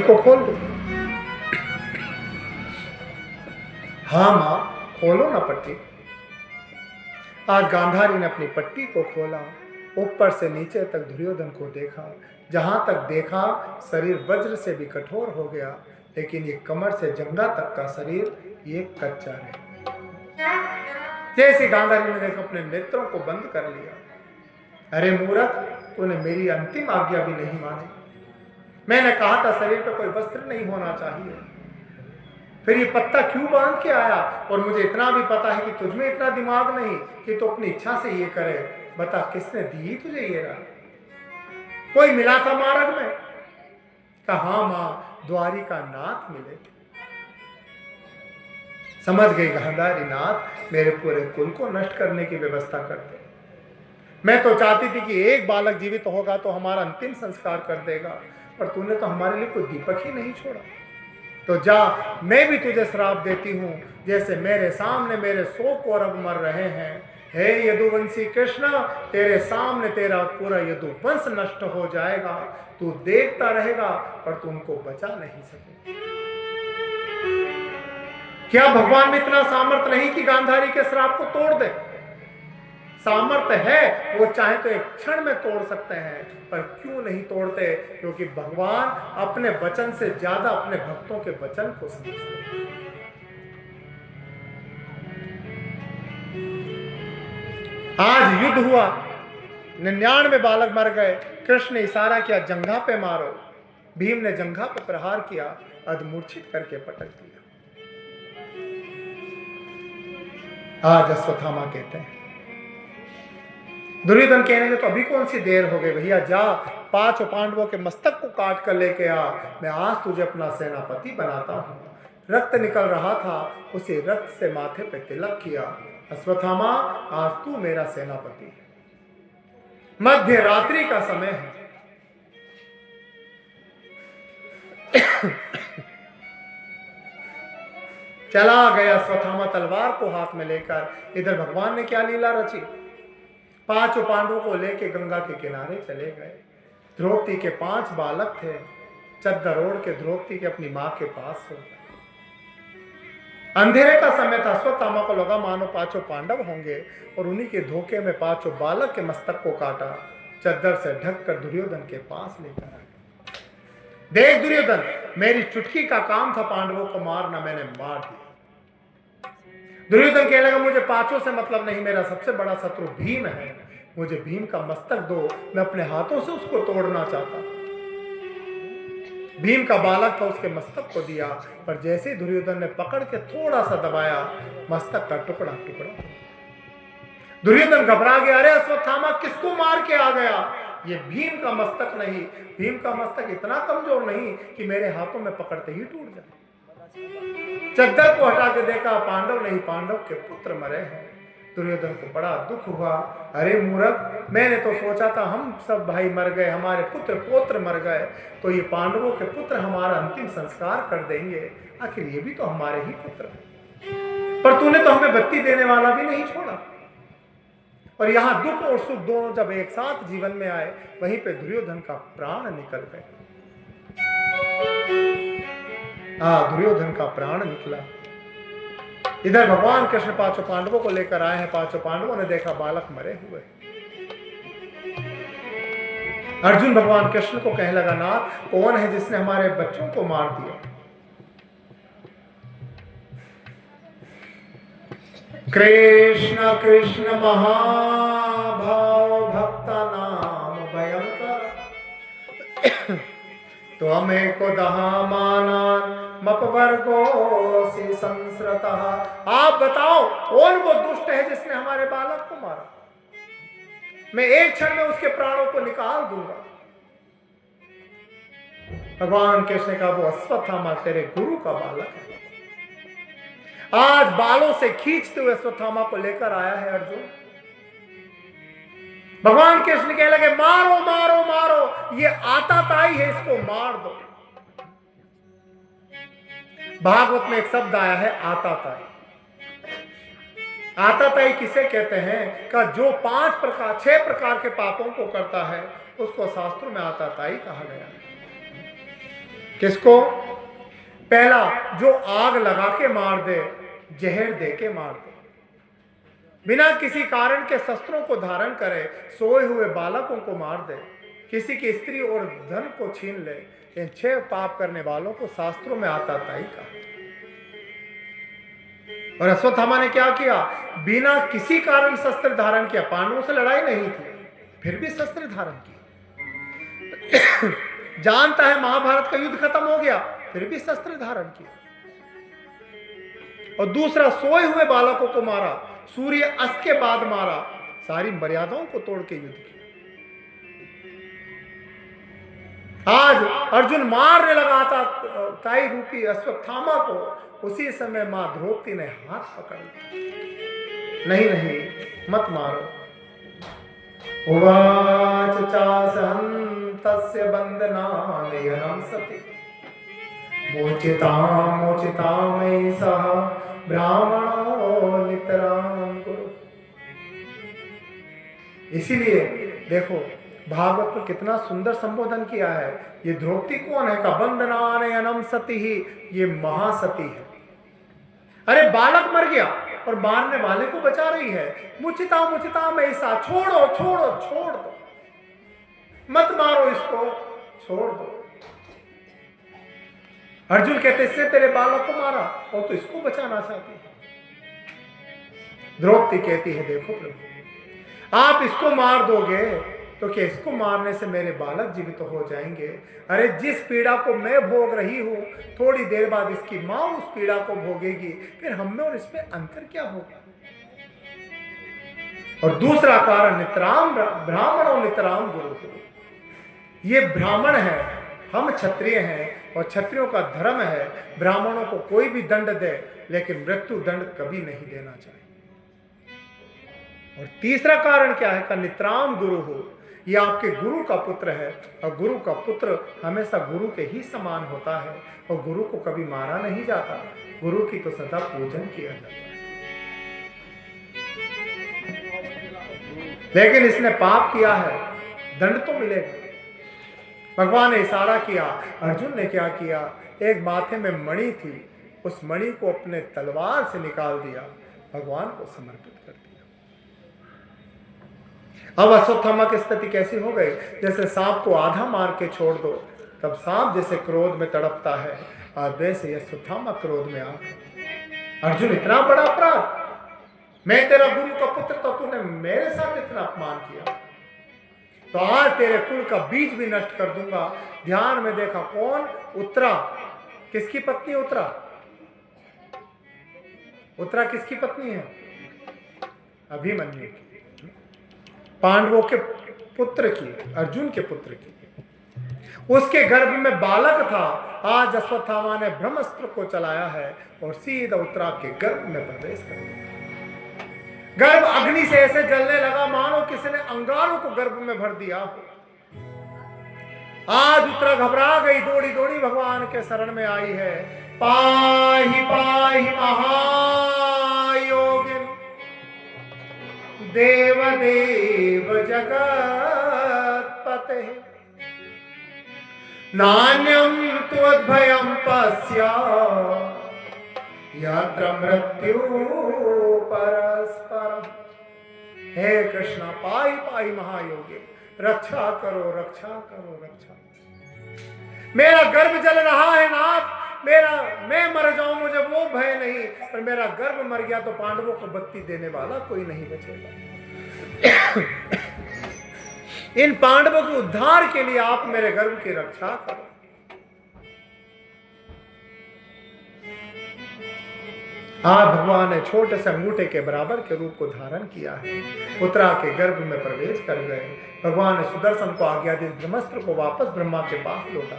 को खोल दो। हाँ माँ, खोलो ना पट्टी। आज गांधारी ने अपनी पट्टी को खोला, ऊपर से नीचे तक दुर्योधन को देखा। जहां तक देखा शरीर वज्र से भी कठोर हो गया, लेकिन ये कमर से जंगा तक का शरीर ये कच्चा है। जैसे गांधारी ने देखा अपने नेत्रों को बंद कर लिया। अरे मूर्ख, तूने मेरी अंतिम आज्ञा भी नहीं मानी। मैंने कहा था शरीर पर कोई वस्त्र नहीं होना चाहिए, फिर ये पत्ता क्यों बांध के आया? और मुझे इतना भी पता है कि तुझमें इतना दिमाग नहीं कि तू अपनी इच्छा से ये करे। बता, किसने दी तुझे ये राय? कोई मिला था मार्ग में? कहा मां, द्वारिका नाथ मिले। समझ गई गांधारी, नाथ मेरे पूरे कुल को नष्ट करने की व्यवस्था करते। मैं तो चाहती थी कि एक बालक जीवित होगा तो हमारा अंतिम संस्कार कर देगा, पर तूने तो हमारे लिए कोई दीपक ही नहीं छोड़ा। तो जा, मैं भी तुझे श्राप देती हूँ, जैसे मेरे सामने मेरे 100 कौरव मर रहे हैं। हे यदुवंशी कृष्ण, तेरे सामने तेरा पूरा यदुवंश नष्ट हो जाएगा। तू देखता रहेगा पर तू उनको बचा नहीं सके। क्या भगवान में इतना सामर्थ्य नहीं कि गांधारी के श्राप को तोड़ दे? सामर्थ्य है, वो चाहे तो एक क्षण में तोड़ सकते हैं, पर क्यों नहीं तोड़ते? क्योंकि भगवान अपने वचन से ज्यादा अपने भक्तों के वचन को समझते हैं। आज युद्ध हुआ, 99 बालक मर गए। कृष्ण ने इशारा किया, जंघा पे मारो। भीम ने जंघा पे प्रहार किया, अधमूर्छित करके पटक दिया। आज अश्वत्थामा कहते हैं, दुर्योधन कहने के तो अभी कौन सी देर हो गई भैया, जा 5 पांडवों के मस्तक को काट कर लेके आ। मैं आज तुझे अपना सेनापति बनाता हूं। रक्त निकल रहा था, उसी रक्त से माथे पे तिलक किया। अश्वत्थामा, आज तू मेरा सेनापति है। मध्य रात्रि का समय है। चला गया अश्वत्थामा तलवार को हाथ में लेकर। इधर भगवान ने क्या लीला रची? 5 पांडवों को लेके गंगा के किनारे चले गए। द्रौपदी के 5 बालक थे, चद्दर ओढ़ के द्रौपदी के अपनी मां के पास हो। अंधेरे का समय था। अश्वत्थामा को लगा मानो 5 पांडव होंगे, और उन्हीं के धोखे में 5 बालक के मस्तक को काटा, चद्दर से ढककर दुर्योधन के पास लेकर आए। देख दुर्योधन, मेरी चुटकी का काम था पांडवों को मारना, मैंने मार दिया। दुर्योधन कहने लगा, मुझे 5 से मतलब नहीं, मेरा सबसे बड़ा शत्रु भीम है। मुझे भीम का मस्तक दो, मैं अपने हाथों से उसको तोड़ना चाहता। भीम का बालक था, उसके मस्तक को दिया, पर जैसे दुर्योधन ने पकड़ के थोड़ा सा दबाया, मस्तक का टुकड़ा टुकड़ा। दुर्योधन घबरा गया, अरे अश्वत्थामा किसको मार के आ गया? ये भीम का मस्तक नहीं, भीम का मस्तक इतना कमजोर नहीं कि मेरे हाथों में पकड़ते ही टूट जाए। चद्दर को हटा के देखा, पांडव नहीं, पांडव के पुत्र मरे हैं। दुर्योधन को बड़ा दुख हुआ। अरे मूर्ख, मैंने तो सोचा था हम सब भाई मर गए, हमारे पुत्र पौत्र मर गए, तो ये पांडवों के पुत्र हमारा अंतिम संस्कार कर देंगे। आखिर ये भी तो हमारे ही पुत्र हैं, पर तूने तो हमें बत्ती देने वाला भी नहीं छोड़ा। और यहाँ दुख और सुख दोनों जब एक साथ जीवन में आए, वहीं पे दुर्योधन का प्राण निकल गया। दुर्योधन का प्राण निकला। इधर भगवान कृष्ण 5 पांडवों को लेकर आए हैं। 5 पांडवों ने देखा बालक मरे हुए। अर्जुन भगवान कृष्ण को कहने लगा, नाथ कौन है जिसने हमारे बच्चों को मार दिया? कृष्ण कृष्ण महाभाव भक्त नाम भयंकर, तो हमें को दहामाना मपवर्गो से संस्रतः। आप बताओ कौन वो दुष्ट है जिसने हमारे बालक को मारा? मैं एक क्षण में उसके प्राणों को निकाल दूंगा। भगवान कृष्ण ने कहा, वो अश्वत्थामा तेरे गुरु का बालक है। आज बालों से खींचते हुए अश्वत्थामा को लेकर आया है अर्जुन। भगवान कृष्ण कहने लगे, मारो मारो मारो, ये आताताई है, इसको मार दो। भागवत में एक शब्द आया है आताताई। आताताई किसे कहते हैं? का जो 6 प्रकार के पापों को करता है, उसको शास्त्रों में आताताई कहा गया है। किसको? पहला, जो आग लगा के मार दे, जहर दे के मार दे, बिना किसी कारण के शस्त्रों को धारण करे, सोए हुए बालकों को मार दे, किसी की स्त्री और धन को छीन ले, इन 6 पाप करने वालों को शास्त्रों में आता ताई का। और अश्वत्थामा ने क्या किया? बिना किसी कारण शस्त्र धारण किया। पांडवों से लड़ाई नहीं थी, फिर भी शस्त्र धारण किया। जानता है महाभारत का युद्ध खत्म हो गया, फिर भी शस्त्र धारण किया। और दूसरा, सोए हुए बालकों को मारा, सूर्य अस्त के बाद मारा, सारी मर्यादाओं को तोड़ के युद्ध किया। आज अर्जुन मारने लगा था ताई रूपी अश्वत्थामा को, उसी समय मां द्रौपदी ने हाथ पकड़ लिया। नहीं नहीं, मत मारो। उवाच चासहन्तस्य बन्धनानयनं सति मोचितामयि सह ब्राह्मणो नितरां कुरु। इसीलिए देखो भागवत में कितना सुंदर संबोधन किया है। ये द्रौपदी कौन है? का बंधनानयनं सति ही, ये महासती है। अरे बालक मर गया और मारने वाले को बचा रही है। मुचिता में ऐसा, छोड़ो छोड़ो छोड़ दो, मत मारो इसको, छोड़ दो। अर्जुन कहते इससे तेरे बालक को मारा और तो इसको बचाना चाहती है। द्रौपदी कहती है देखो प्रभु, आप इसको मार दोगे तो क्या इसको मारने से मेरे बालक जीवित हो जाएंगे? अरे जिस पीड़ा को मैं भोग रही हूं, थोड़ी देर बाद इसकी मां उस पीड़ा को भोगेगी, फिर हम में और इसमें अंतर क्या होगा? और दूसरा कारण, नितराम ब्राह्मणों नितराम गुरु। ये ब्राह्मण है, हम क्षत्रिय हैं, और क्षत्रियों का धर्म है ब्राह्मणों को कोई भी दंड दे, लेकिन मृत्यु दंड कभी नहीं देना चाहिए। और तीसरा कारण क्या है? का नितराम गुरु हो, ये आपके गुरु का पुत्र है, और गुरु का पुत्र हमेशा गुरु के ही समान होता है, और गुरु को कभी मारा नहीं जाता, गुरु की तो सदा पूजन किया जाता है। लेकिन इसने पाप किया है, दंड तो मिलेगा। भगवान ने इशारा किया, अर्जुन ने क्या किया? एक माथे में मणि थी, उस मणि को अपने तलवार से निकाल दिया, भगवान को समर्पित कर दिया। अब अश्वत्थामा की स्थिति कैसी हो गई? जैसे सांप को आधा मार के छोड़ दो, तब सांप जैसे क्रोध में तड़पता है, और वैसे अश्वत्थामा क्रोध में आ गया। अर्जुन, इतना बड़ा अपराध, मैं तेरा गुरु का पुत्र था, तूने मेरे साथ इतना अपमान किया, तो आज तेरे कुल का बीज भी नष्ट कर दूंगा। ध्यान में देखा, कौन? उत्तरा। किसकी पत्नी उत्तरा? उत्तरा किसकी पत्नी है? अभिमन्यु की, पांडवों के पुत्र की, अर्जुन के पुत्र की। उसके गर्भ में बालक था। आज अश्वत्थामा ने ब्रह्मास्त्र को चलाया है और सीधा उत्तरा के गर्भ में प्रवेश कर दिया। गर्भ अग्नि से ऐसे जलने लगा मानो किसी ने अंगारों को गर्भ में भर दिया हो। आज उत्तरा घबरा गई, दौड़ी दौड़ी भगवान के शरण में आई है। पाहि पाहि महायोगिन देव देव जगत्पते नान्यं त्वद्भयं पश्य यत्र मृत्यु परस्पर। हे कृष्ण, पाहि पाहि महायोगी, रक्षा करो रक्षा करो रक्षा। मेरा गर्भ जल रहा है नाथ, मैं मर जाऊं मुझे वो भय नहीं, पर मेरा गर्भ मर गया तो पांडवों को बत्ती देने वाला कोई नहीं बचेगा। इन पांडवों के उद्धार के लिए आप मेरे गर्भ की रक्षा करो। आज भगवान ने छोटे से अंगूठे के बराबर के रूप को धारण किया है, उत्तरा के गर्भ में प्रवेश कर गए। भगवान ने सुदर्शन को आज्ञा दी, ब्रह्मास्त्र को वापस ब्रह्मा के पास लौटा।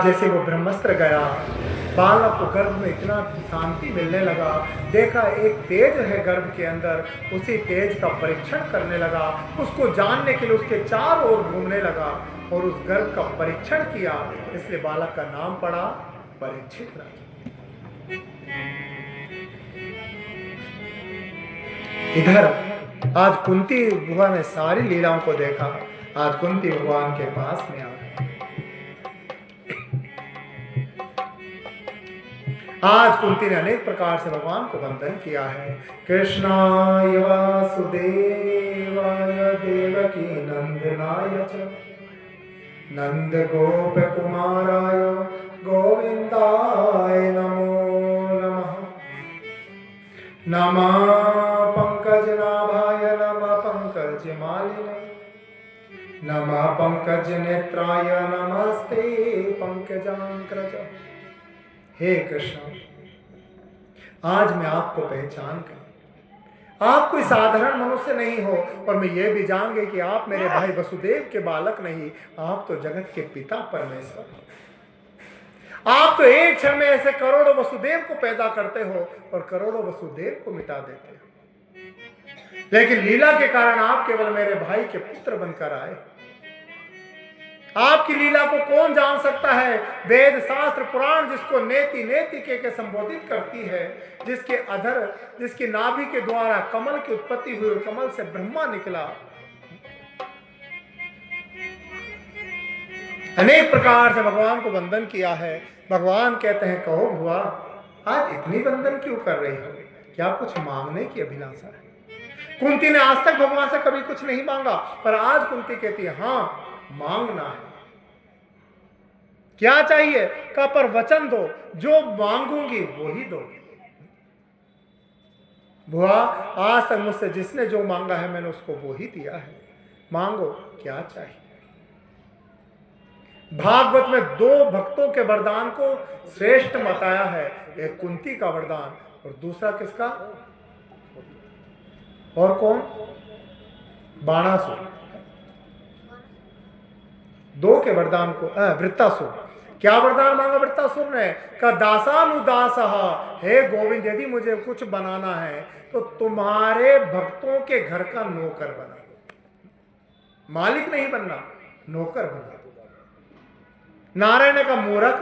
जैसे वो ब्रह्मास्त्र गया, बालक को गर्भ में इतना शांति मिलने लगा। देखा एक तेज है गर्भ के अंदर, उसी तेज का परीक्षण करने लगा, उसको जानने के लिए उसके चारों ओर घूमने लगा और उस गर्भ का परीक्षण किया। इसलिए बालक का नाम पड़ा परीक्षित राजा। इधर आज कुंती बुआ ने सारी लीलाओं को देखा। आज कुंती भगवान के पास में आ गई। आज कुंती ने अनेक प्रकार से भगवान को वंदन किया है। कृष्णाय वासुदेवाय देवकी नंदनाय च नंद गोप कुमाराय गोविंदाय नमो नमः। नमः पंकजनाभाय नमः पंकजमालिने नमः पंकजनेत्राय नमस्ते पंकजांकृत। हे कृष्ण, आज मैं आपको पहचान कर, आप कोई साधारण मनुष्य नहीं हो और मैं ये भी जान गई कि आप मेरे भाई वसुदेव के बालक नहीं, आप तो जगत के पिता परमेश्वर हो। आप तो एक क्षण में ऐसे करोड़ों वसुदेव को पैदा करते हो और करोड़ों वसुदेव को मिटा देते हो, लेकिन लीला के कारण आप केवल मेरे भाई के पुत्र बनकर आए। आपकी लीला को कौन जान सकता है? वेद शास्त्र पुराण जिसको नेति नेति के संबोधित करती है, जिसके अधर, जिसकी नाभि के द्वारा कमल की उत्पत्ति हुई, कमल से ब्रह्मा निकला। अनेक प्रकार से भगवान को वंदन किया है। भगवान कहते हैं, कहो भुआ, आज इतनी वंदन क्यों कर रही हो? क्या कुछ मांगने की अभिलाषा है? कुंती ने आज तक भगवान से कभी कुछ नहीं मांगा, पर आज कुंती कहती है, हाँ मांगना है। क्या चाहिए? का पर वचन दो, जो मांगूंगी वो ही दो। बुआ, आज तक मुझसे जिसने जो मांगा है मैंने उसको वो ही दिया है, मांगो क्या चाहिए। भागवत में दो भक्तों के वरदान को श्रेष्ठ बताया है, एक कुंती का वरदान और दूसरा किसका? और कौन? बाणासुर। दो के वरदान को वृत्तासुर। क्या वरदान मांगा वृत्तासुर ने? का दासानुदास, हे गोविंद, यदि मुझे कुछ बनाना है तो तुम्हारे भक्तों के घर का नौकर बना दो। मालिक नहीं बनना, नौकर बना दो। नारायण का मूर्ख,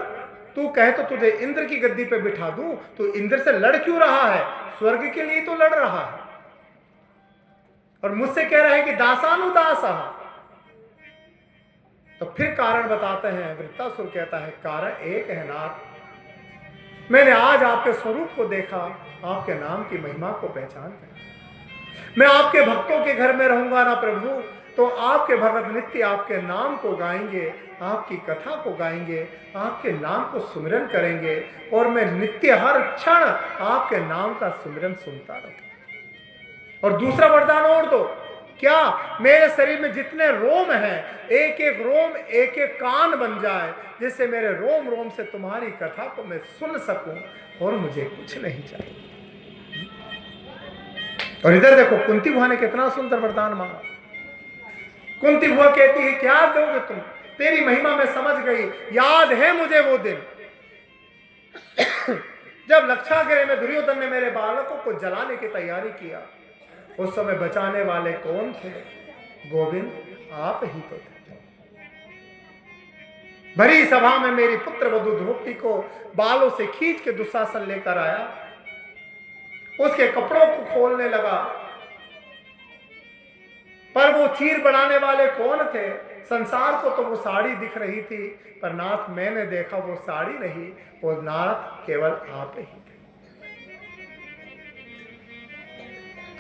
तू कहे तो तुझे इंद्र की गद्दी पे बिठा दूं, तो इंद्र से लड़ क्यों रहा है? स्वर्ग के लिए तो लड़ रहा है और मुझसे कह रहा है कि दासानुदास। तो फिर कारण बताते हैं। वृत्तासुर कहता है, कारण एक है नाथ, मैंने आज आपके स्वरूप को देखा, आपके नाम की महिमा को पहचान कर मैं आपके भक्तों के घर में रहूंगा ना प्रभु, तो आपके भगत नित्य आपके नाम को गाएंगे, आपकी कथा को गाएंगे, आपके नाम को सुमिरन करेंगे और मैं नित्य हर क्षण आपके नाम का सुमिरन सुनता रहूं। और दूसरा वरदान और दो। क्या? मेरे शरीर में जितने रोम हैं, एक एक रोम एक एक कान बन जाए, जिससे मेरे रोम रोम से तुम्हारी कथा को मैं सुन सकूं और मुझे कुछ नहीं चाहिए। और इधर देखो, कुंती बुआ ने कितना सुंदर वरदान मांगा। कुंती बुआ कहती है, क्या दोगे तुम? तेरी महिमा मैं समझ गई। याद है मुझे वो दिन जब लक्षागृह में दुर्योधन ने मेरे बालकों को जलाने की तैयारी किया। उस समय बचाने वाले कौन थे? गोविंद, आप ही तो थे। भरी सभा में मेरी पुत्र वधु द्रौपदी को बालों से खींच के दुशासन लेकर आया, उसके कपड़ों को खोलने लगा, पर वो चीर बढ़ाने वाले कौन थे? संसार को तो वो साड़ी दिख रही थी, पर नाथ मैंने देखा वो साड़ी नहीं, वो नाथ केवल आप ही थे।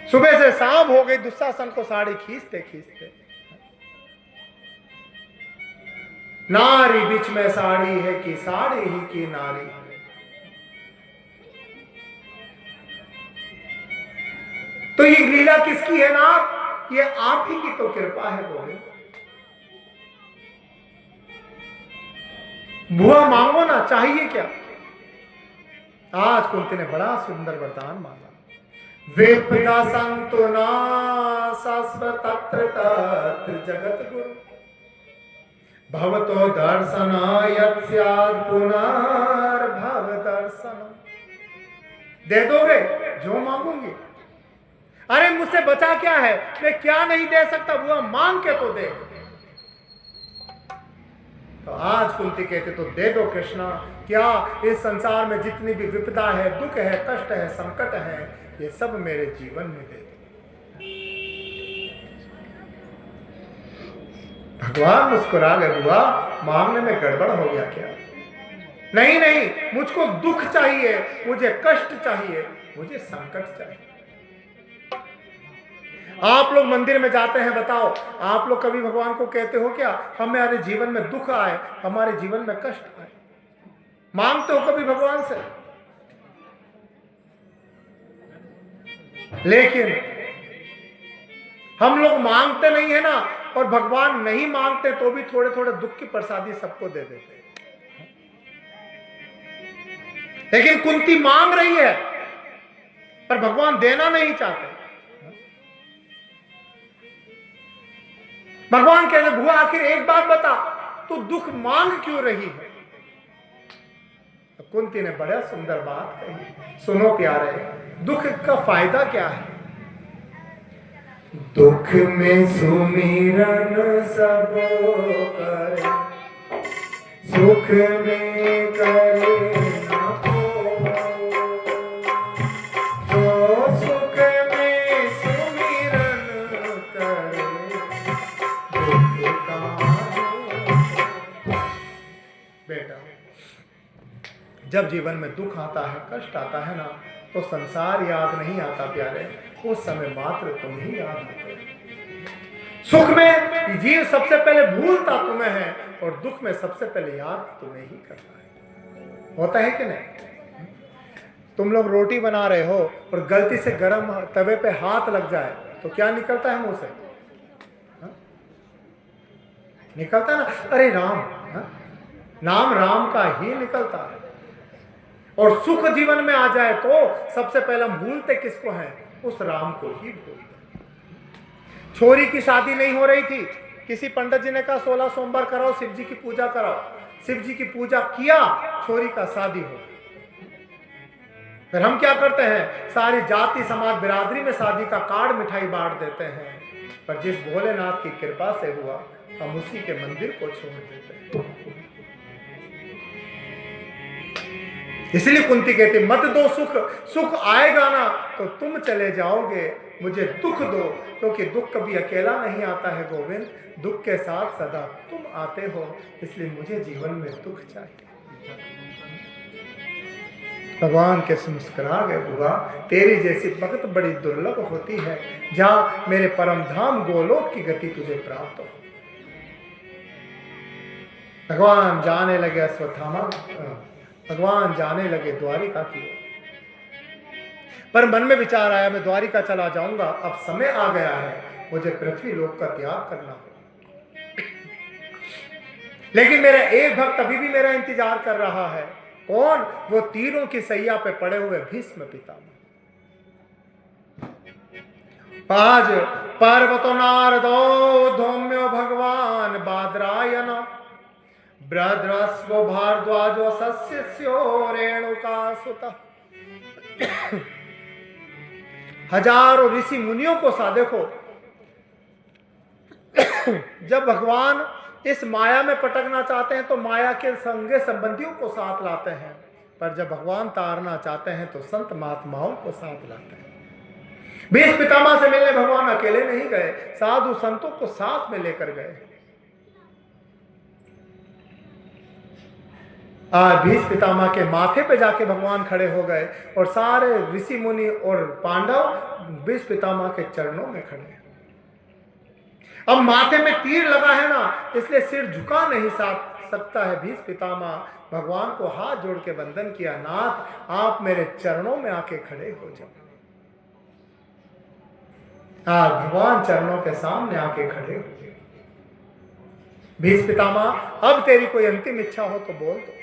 सुबह से शाम हो गई, दुशासन को साड़ी खींचते खींचते। नारी बीच में साड़ी है कि साड़ी ही की नारी है। तो ये लीला किसकी है नाथ? ये आप ही की तो कृपा है गोविंद। बुआ मांगो ना, चाहिए क्या? आज कुंती ने बड़ा सुंदर वरदान मांगा। विपदा संतो ना शाश्वतत्र तत्र जगत गुरु भवतो दर्शनाय स्यात् पुनर्भव दर्शनम। दे दोगे जो मांगूंगी? अरे मुझसे बचा क्या है? मैं क्या नहीं दे सकता बुआ, मांग के तो दे। तो आज कुंती कहते, तो दे दो कृष्णा। क्या इस संसार में जितनी भी विपदा है, दुख है, कष्ट है, संकट है, ये सब मेरे जीवन में दे दो। भगवान मुस्कुरा गए, बुआ मांगने में गड़बड़ हो गया क्या? नहीं नहीं, मुझको दुख चाहिए, मुझे कष्ट चाहिए, मुझे संकट चाहिए। आप लोग मंदिर में जाते हैं, बताओ आप लोग कभी भगवान को कहते हो क्या हमारे जीवन में दुख आए, हमारे जीवन में कष्ट आए? मांगते हो कभी भगवान से? लेकिन हम लोग मांगते नहीं है ना, और भगवान नहीं मांगते तो भी थोड़े थोड़े दुख की प्रसादी सबको दे देते हैं। लेकिन कुंती मांग रही है पर भगवान देना नहीं चाहते। भगवान कहते बुआ आखिर एक बात बता, तू दुख मांग क्यों रही है? तो कुंती ने बड़ा सुंदर बात कही, सुनो प्यारे, दुख का फायदा क्या है? दुख में सुमिरन सब करे, सुख में करे न कोई, जो सुख में सुमिरन करे, दुख काहे? बेटा, जब जीवन में दुख आता है, कष्ट आता है ना, तो संसार याद नहीं आता प्यारे, उस समय मात्र तुम ही याद आते हो। सुख में जीव सबसे पहले भूलता तुम्हें है, और दुख में सबसे पहले याद तुम्हें ही करता है। होता है कि नहीं? तुम लोग रोटी बना रहे हो और गलती से गर्म तवे पे हाथ लग जाए तो क्या निकलता है मुंह से? निकलता ना, अरे राम, नाम राम का ही निकलता है। और सुख जीवन में आ जाए तो सबसे पहले हम भूलते किसको हैं? उस राम को ही भूलते। छोरी की शादी नहीं हो रही थी, किसी पंडित जी ने कहा 16 सोमवार कराओ, शिव जी की पूजा कराओ। शिव जी की पूजा किया, छोरी का शादी हो गई। फिर हम क्या करते हैं? सारी जाति समाज बिरादरी में शादी का कार्ड मिठाई बांट देते हैं, पर जिस भोलेनाथ की कृपा से हुआ हम उसी के मंदिर को छोड़ देते हैं। इसलिए कुंती कहती मत दो सुख, सुख आएगा ना तो तुम चले जाओगे, मुझे दुख दो, क्योंकि दुख कभी अकेला नहीं आता है गोविंद, दुख के साथ सदा तुम आते हो, इसलिए मुझे जीवन में दुख चाहिए। भगवान कैसे मुस्कुरा गए, बुआ तेरी जैसी भक्त बड़ी दुर्लभ होती है, जहां मेरे परम धाम गोलोक की गति तुझे प्राप्त हो। भगवान जाने लगे अश्वत्थामा, भगवान जाने लगे द्वारिका की ओर। पर मन में विचार आया मैं द्वारिका चला जाऊंगा, अब समय आ गया है मुझे पृथ्वी लोक का त्याग करना होगा। लेकिन मेरा एक भक्त अभी भी मेरा इंतजार कर रहा है। कौन? वो तीरों की सैया पे पड़े हुए भीष्म पितामह। आज पर्वतो नारदो धौम्यो भगवान बादरायण, भद्रस्व भारद्वाजो सस्यस्यो रेणुका सुत। हजारों ऋषि मुनियों को सा देखो, जब भगवान इस माया में पटकना चाहते हैं तो माया के संगे संबंधियों को साथ लाते हैं, पर जब भगवान तारना चाहते हैं तो संत महात्माओं को साथ लाते हैं। भीष्म पितामह से मिलने भगवान अकेले नहीं गए, साधु संतों को साथ में लेकर गए। आज भीष्म पितामह के माथे पे जाके भगवान खड़े हो गए और सारे ऋषि मुनि और पांडव भीष्म पितामह के चरणों में खड़े हैं। अब माथे में तीर लगा है ना, इसलिए सिर झुका नहीं सकता है। भीष्म पितामह भगवान को हाथ जोड़ के वंदन किया, नाथ आप मेरे चरणों में आके खड़े हो जाओ। आज भगवान चरणों के सामने आके खड़े हो। भीष्म पितामह अब तेरी कोई अंतिम इच्छा हो तो बोल दो,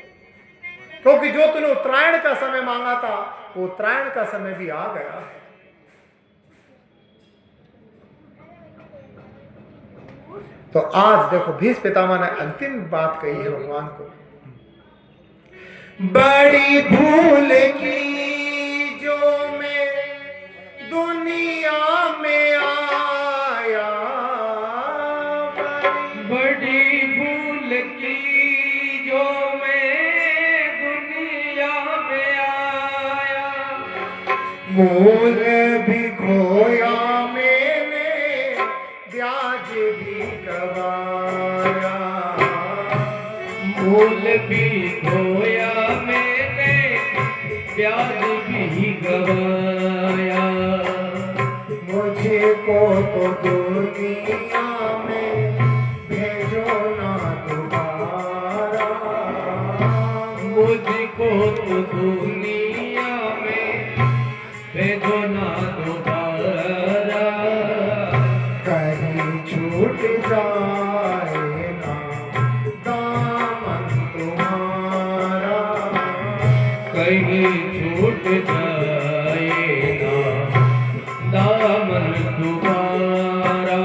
क्योंकि जो तूने उत्तरायण का समय मांगा था वो उत्तरायण का समय भी आ गया है। तो आज देखो भीष्म पितामह ने अंतिम बात कही है भगवान को, बड़ी भूल की जो मैं दुनिया में आया, बड़ी भूल की जो मैं दुनिया में आया, मूल भी खोया मैंने, ब्याज भी गवाया। फूल भी धोया मैंने, प्याज भी गवाया। मुझको तो दुनिया में भेजो ना दोबारा, मुझको तो दुनिया में भेजो ना दोबारा। कहीं छूट जाए ना दामन तुम्हारा, कहीं छूट जाए ना दामन तुम्हारा।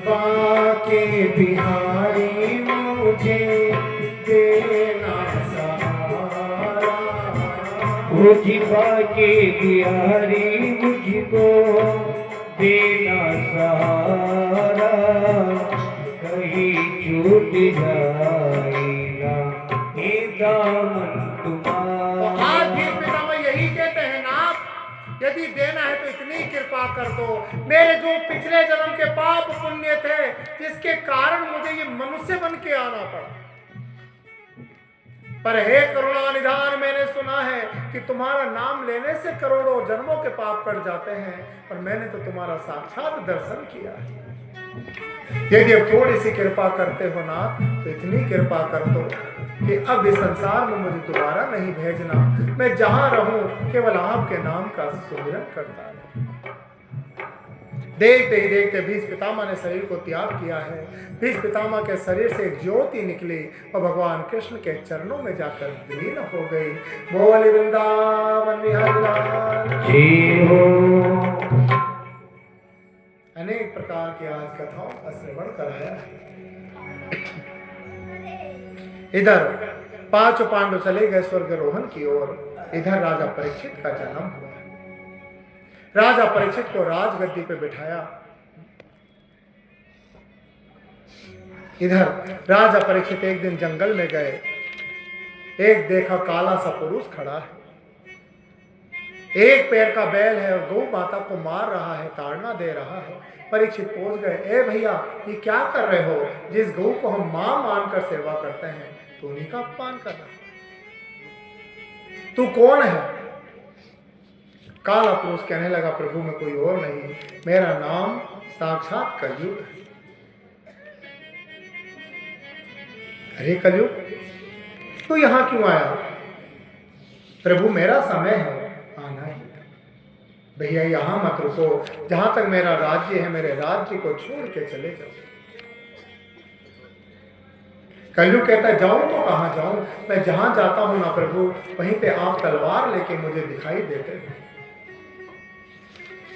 बाके बिहारी मुझे देना सहारा, मुझबा के बिहारी मुझको देना सहारा। कहीं छूट जाएगा ये दामन आज तुम्हारा। भीष्म पितामह यही कहते हैं ना, यदि देना है तो इतनी कृपा कर दो, मेरे जो पिछले जन्म के पाप पुण्य थे जिसके कारण मुझे ये मनुष्य बन के आना पड़ा। पर हे करुणा निधान, मैंने सुना है कि तुम्हारा नाम लेने से करोड़ों जन्मों के पाप कट जाते हैं, पर मैंने तो तुम्हारा साक्षात दर्शन किया है। यदि अब थोड़ी सी कृपा करते हो ना, तो इतनी कृपा कर दो कि अब इस संसार में मुझे दोबारा नहीं भेजना, मैं जहां रहूं केवल आपके नाम का सुमिरन करता रहूं। देखते ही देखते भीष्म पितामह ने शरीर को त्याग किया है। भीष्म पितामह के शरीर से एक ज्योति निकली और भगवान कृष्ण के चरणों में जाकर विलीन हो गई। बोल वृंदावन बिहारी लाल जय हो। अनेक प्रकार की आज कथाओं का श्रवण कराया है। इधर पांचों पांडव चले गए स्वर्गारोहण की ओर, इधर राजा परीक्षित का जन्म हुआ। राजा परीक्षित को राजगद्दी पे बिठाया। इधर राजा परीक्षित एक दिन जंगल में गए, एक देखा काला सा पुरुष खड़ा है, एक पैर का बैल है और गौ माता को मार रहा है, ताड़ना दे रहा है। परीक्षित पहुंच गए, ए भैया ये क्या कर रहे हो? जिस गौ को हम मां मानकर सेवा करते हैं तो उन्हीं का अपमान कर रहा है, तू कौन है? काला पुरुष कहने लगा, प्रभु मैं कोई और नहीं, मेरा नाम साक्षात कलयुग है। अरे कलयुग, तू यहां क्यों आया? प्रभु मेरा समय है आना ही। भैया यहां मत रुको, जहां तक मेरा राज्य है मेरे राज्य को छोड़ के चले जाओ। कलयुग कहता है जाऊं तो कहां जाऊं, मैं जहां जाता हूं ना प्रभु वहीं पे आप तलवार लेके मुझे दिखाई देते हो।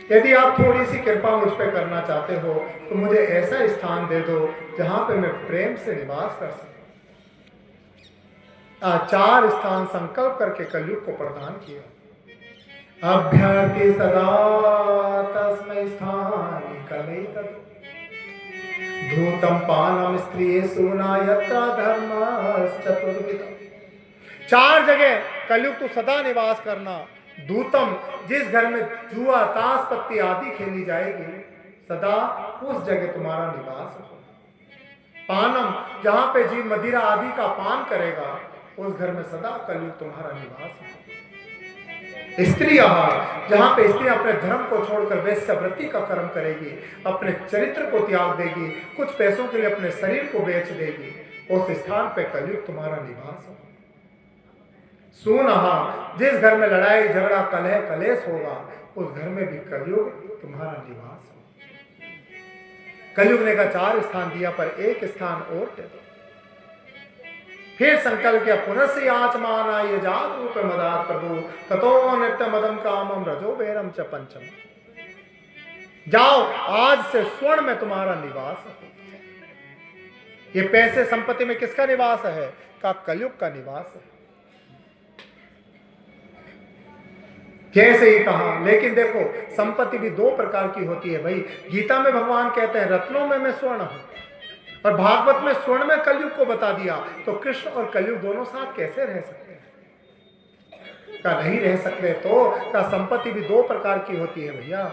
यदि आप थोड़ी सी कृपा मुझ पे करना चाहते हो तो मुझे ऐसा स्थान दे दो जहां पे मैं प्रेम से निवास कर सकूं। 4 स्थान संकल्प करके कलयुग को प्रदान किया। अभ्यर्थी सदा तस्मै स्थानि कलयितत्, धूतम पानम स्त्रियेषु न यत्र धर्मश्चतुर्विधः। 4 जगह कलयुग तू सदा निवास करना। दूतम, जिस घर में जुआ ताश पत्ती आदि खेली जाएगी सदा उस जगह तुम्हारा निवास हो। पानम, जहां पे जीव मदिरा आदि का पान करेगा उस घर में सदा कलयुग तुम्हारा निवास हो। स्त्री आहार, जहां पे स्त्री अपने धर्म को छोड़कर वेश्यावृत्ति का कर्म करेगी, अपने चरित्र को त्याग देगी, कुछ पैसों के लिए अपने शरीर को बेच देगी, उस स्थान पे कलयुग तुम्हारा निवास हो। सुनहा, जिस घर में लड़ाई झगड़ा कलह कलेश होगा उस घर में भी कलयुग तुम्हारा निवास हो। कलयुग ने का 4 स्थान दिया पर एक स्थान और दे दो। फिर संकल्प किया, पुनः आचमाना ये जात रूप मदार प्रभु ततो नृत्य मदम कामम रजो बेरम च पंचम। जाओ, आज से स्वर्ण में तुम्हारा निवास है। ये पैसे संपत्ति में किसका निवास है? का कलयुग का निवास है। जैसे ही कहा, लेकिन देखो संपत्ति भी 2 प्रकार की होती है भाई। गीता में भगवान कहते हैं रत्नों में मैं स्वर्ण हूं, और भागवत में स्वर्ण में कलयुग को बता दिया। तो कृष्ण और कलयुग दोनों साथ कैसे रह सकते हैं? का नहीं रह सकते। तो का संपत्ति भी 2 प्रकार की होती है भैया।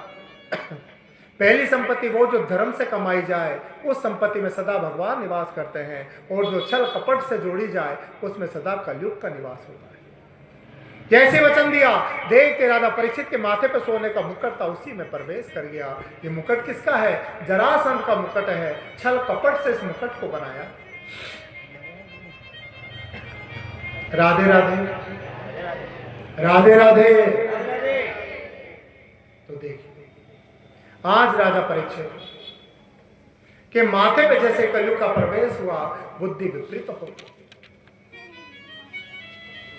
पहली संपत्ति वो जो धर्म से कमाई जाए, उस संपत्ति में सदा भगवान निवास करते हैं, और जो छल कपट से जोड़ी जाए उसमें सदा कलयुग का निवास होता है। जैसे वचन दिया, देख के राजा परीक्षित के माथे पर सोने का मुकुट था, उसी में प्रवेश कर गया। ये मुकुट किसका है? जरासंध का मुकुट है। छल कपट से इस मुकुट को बनाया। राधे राधे राधे राधे। तो देखिए, आज राजा परीक्षित के माथे पे जैसे कलयुग का प्रवेश हुआ, बुद्धि विपरीत हो गई।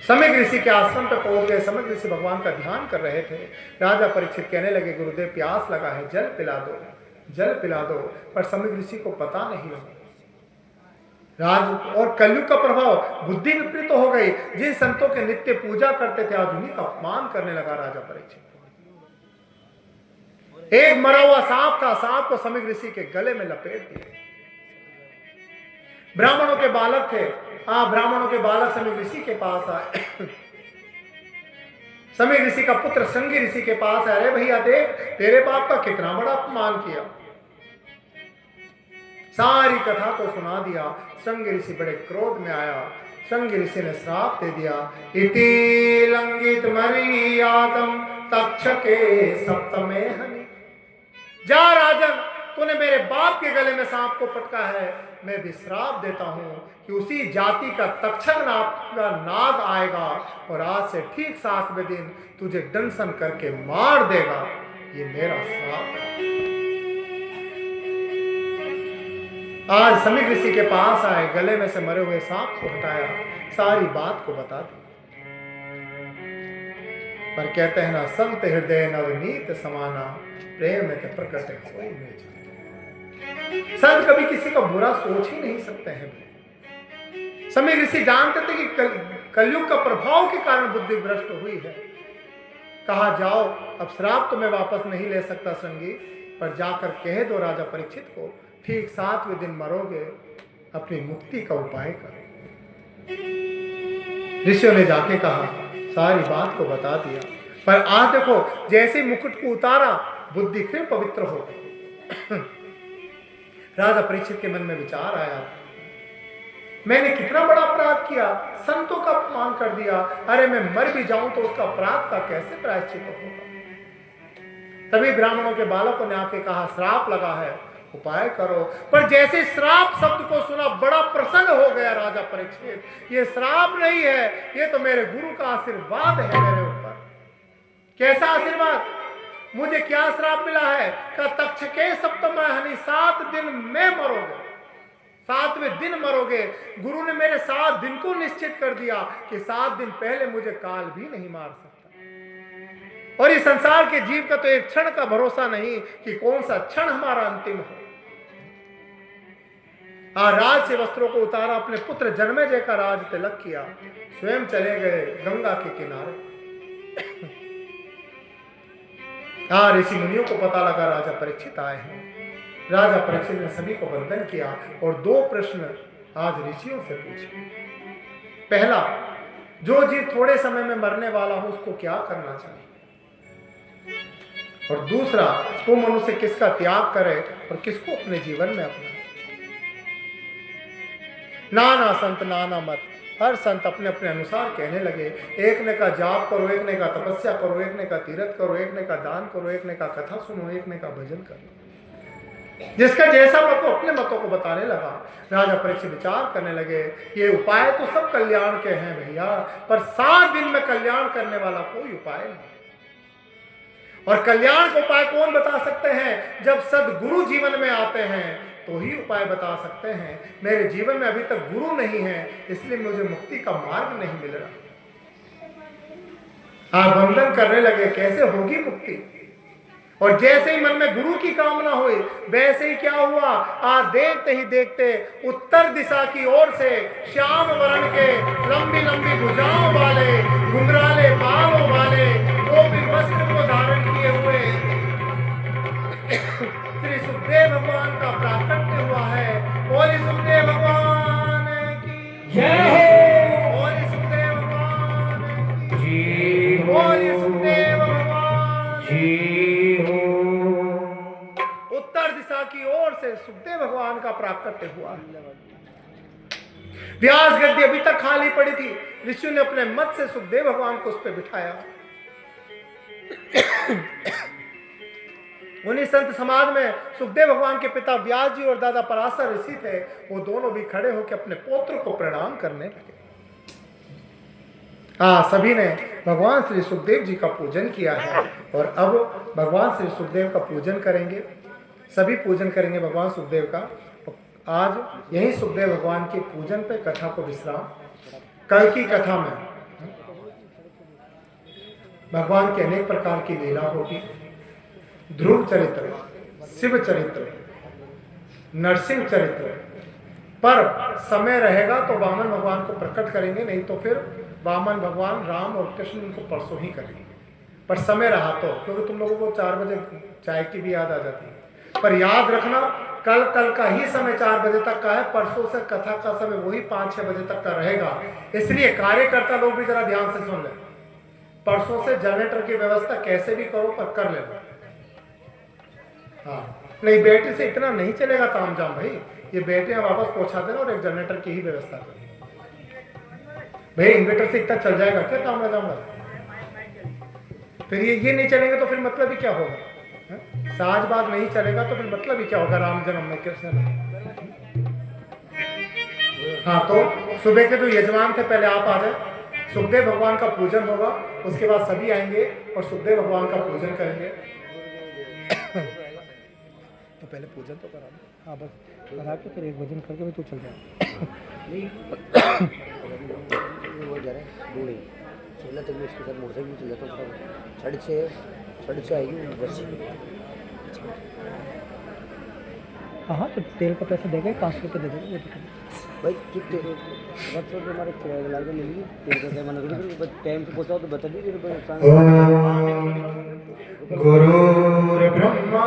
समय ऋषि के आश्रम पे पहुंच गए। समय ऋषि भगवान का ध्यान कर रहे थे। राजा परीक्षित कहने लगे, गुरुदेव प्यास लगा है, जल पिला दो, जल पिला दो। पर समय ऋषि को पता नहीं लगा। राज और कलयुग का प्रभाव, बुद्धि विपरीत हो गई। जिन संतों के नित्य पूजा करते थे, आज उन्हीं का अपमान करने लगा राजा परीक्षित। एक मरा हुआ सांप था, सांप को समय ऋषि के गले में लपेट दिया। ब्राह्मणों के बालक थे, ब्राह्मणों के बालक समय ऋषि के पास आए। समय ऋषि का पुत्र संगी ऋषि के पास आए, अरे भैया देख, तेरे बाप का कितना बड़ा अपमान किया। सारी कथा को सुना दिया। संगी ऋषि बड़े क्रोध में आया। संगी ऋषि ने श्राप दे दिया, इति लंघित मर्यादम तक्षके सप्तमे हनि। जा राजन, तूने मेरे बाप के गले में सांप को पटका है। मैं भी श्राप देता हूं कि उसी जाति का तक्षक नाग आएगा और आज से ठीक 7वें दिन तुझे दंशन करके मार देगा। ये मेरा श्राप है। आज समीर ऋषि के पास आए, गले में से मरे हुए सांप को हटाया, सारी बात को बता दी। पर कहते हैं ना, संत हृदय नवनीत समाना, प्रेम में प्रकट होई में जाए। संत कभी किसी का बुरा सोच ही नहीं सकते हैं। समय ऋषि जानते थे कि कलयुग का प्रभाव के कारण बुद्धि भ्रष्ट हुई है। कहा, जाओ, अब श्राप तो मैं वापस नहीं ले सकता संगी, पर जाकर कह दो राजा परीक्षित को, ठीक 7वें दिन मरोगे, अपनी मुक्ति का उपाय करो। ऋषियों ने जाके कहा, सारी बात को बता दिया। पर आज देखो, जैसे मुकुट को उतारा, बुद्धि फिर पवित्र हो गई। राजा परीक्षित के मन में विचार आया, मैंने कितना बड़ा अपराध किया, संतों का अपमान कर दिया। अरे मैं मर भी जाऊं तो उसका अपराध का कैसे प्रायश्चित होगा। तभी ब्राह्मणों के बालकों ने आके कहा, श्राप लगा है, उपाय करो। पर जैसे श्राप शब्द को सुना, बड़ा प्रसन्न हो गया राजा परीक्षित। ये श्राप नहीं है, ये तो मेरे गुरु का आशीर्वाद है मेरे ऊपर। कैसा आशीर्वाद? मुझे क्या श्राप मिला है? का तक्षके सप्तमे हनि, 7 दिन में मरोगे, 7वें दिन मरोगे। गुरु ने मेरे 7 दिन को निश्चित कर दिया कि 7 दिन पहले मुझे काल भी नहीं मार सकता। और इस संसार के जीव का तो एक क्षण का भरोसा नहीं कि कौन सा क्षण हमारा अंतिम हो। राज से वस्त्रों को उतारा, अपने पुत्र जन्मेजय का राज तिलक किया, स्वयं चले गए गंगा के किनारे। ऋषि मुनियों को पता लगा राजा परीक्षित आए हैं। राजा परीक्षित ने सभी को वंदन किया और 2 प्रश्न आज ऋषियों से पूछे। पहला, जो जीव थोड़े समय में मरने वाला हो, उसको क्या करना चाहिए? और दूसरा, वो मनुष्य किसका त्याग करे और किसको अपने जीवन में अपनाए। नाना संत नाना मत, हर संत अपने अपने अनुसार कहने लगे। एक ने कहा जाप करो, एक ने कहा तपस्या करो, एक ने कहा तीर्थ करो, एक ने कहा दान करो, एक ने कहा कथा सुनो, एक ने कहा भजन करो। जिसका जैसा मत अपने मतों को बताने लगा। राजा परीक्षित विचार करने लगे, ये उपाय तो सब कल्याण के हैं भैया, पर 7 दिन में कल्याण करने वाला कोई उपाय नहीं। और कल्याण का उपाय कौन बता सकते हैं? जब सदगुरु जीवन में आते हैं तो ही उपाय बता सकते हैं। मेरे जीवन में अभी तक गुरु नहीं है, इसलिए मुझे मुक्ति का मार्ग नहीं मिल रहा। आप वंदन करने लगे, कैसे होगी मुक्ति? और जैसे ही मन में गुरु की कामना हुई, वैसे ही क्या हुआ, देखते ही देखते उत्तर दिशा की ओर से श्याम वर्ण के लंबी लंबी भुजाओं वाले, घुंघराले बालों वाले, गोपी वस्त्र को धारण किए हुए श्री सुखदेव भगवान का प्राकट्य हुआ है। बोले सुखदेव भगवान की जय हो। बोले सुखदेव भगवान की, बोले सुखदेव भगवान जी हो। प्राकट्य हुआ है। व्यास गद्दी अभी तक खाली पड़ी थी, ऋषि ने अपने मत से सुखदेव भगवान को उस पर बिठाया। उन्हीं संत समाज में सुखदेव भगवान के पिता व्यास जी और दादा पराशर ऋषि थे। वो दोनों भी खड़े होकर अपने पुत्र को प्रणाम करने लगे। सभी ने भगवान श्री सुखदेव जी का पूजन किया है और अब भगवान श्री सुखदेव का पूजन करेंगे। सभी पूजन करेंगे भगवान सुखदेव का। आज यही सुखदेव भगवान के पूजन पे कथा को विश्राम। कल की कथा में भगवान के अनेक प्रकार की लीला होगी। ध्रुव चरित्र, शिव चरित्र, नरसिंह चरित्र, पर समय रहेगा तो वामन भगवान को प्रकट करेंगे, नहीं तो फिर वामन भगवान राम और कृष्ण उनको परसों ही करेंगे। पर समय रहा तो, क्योंकि तुम लोगों को 4 बजे चाय की भी याद आ जाती है। पर याद रखना कल का ही समय 4 बजे तक का है, परसों से कथा का समय वही 5-6 बजे तक का रहेगा। इसलिए कार्यकर्ता लोग भी जरा ध्यान से सुन लें। परसों से जनरेटर की व्यवस्था कैसे भी करो पर कर लेना। नहीं बैटरी से इतना नहीं चलेगा तामझाम भाई, ये बैटरियां वापस पहुंचा देना और एक जनरेटर की ही व्यवस्था करो भाई। इन्वर्टर से इतना चल जाएगा क्या तामड़ा जामड़ा? फिर ये नहीं चलेंगे तो फिर मतलब ही क्या होगा? साज बाग नहीं चलेगा तो फिर मतलब ही क्या होगा राम जन्म में कृष्ण में? तो सुबह के जो यजमान थे पहले आप आ जाए। सुखदेव भगवान का पूजन होगा, उसके बाद सभी आएंगे और सुखदेव भगवान का पूजन करेंगे। तो पहले पूजन तो करा दो। बस करा के फिर एक भजन करके भी तू चल जाए। वो जा रहा है दूर ही चला तक भी उसके साथ मोटरसाइकिल भी चल जाता हूँ। 6:30 आएगी बस। हाँ तो तेल का पैसा देगा, 500 रुपये दे देगा भाई। कितने बस हमारे किराए लाग मिलेगी तेल का पैसा मतलब टाइम से पहुँचाओ तो बता दीजिए। गुरु ब्रह्मा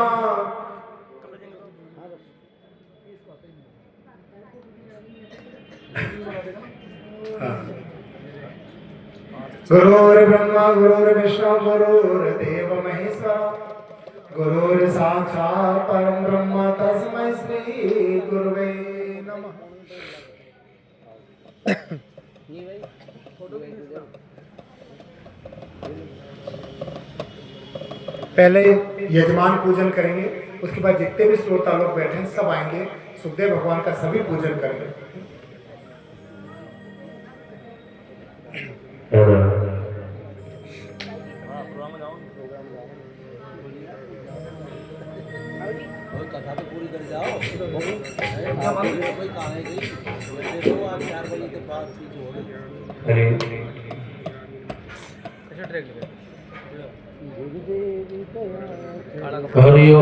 गुरुर्ब्रह्मा गुरुर्विष्णु गुरुर्देव महेश्वर गुरुर् साक्षात् परम ब्रह्म तस्मै श्री गुरुवे नमः। पहले यजमान पूजन करेंगे, उसके बाद जितने भी श्रोता लोग बैठे हैं सब आएंगे, सुखदेव भगवान का सभी पूजन करेंगे। कथा तो पूरी कर जाओ। कोई काम है गई 4 बजे के बाद हो गई। हरिओम।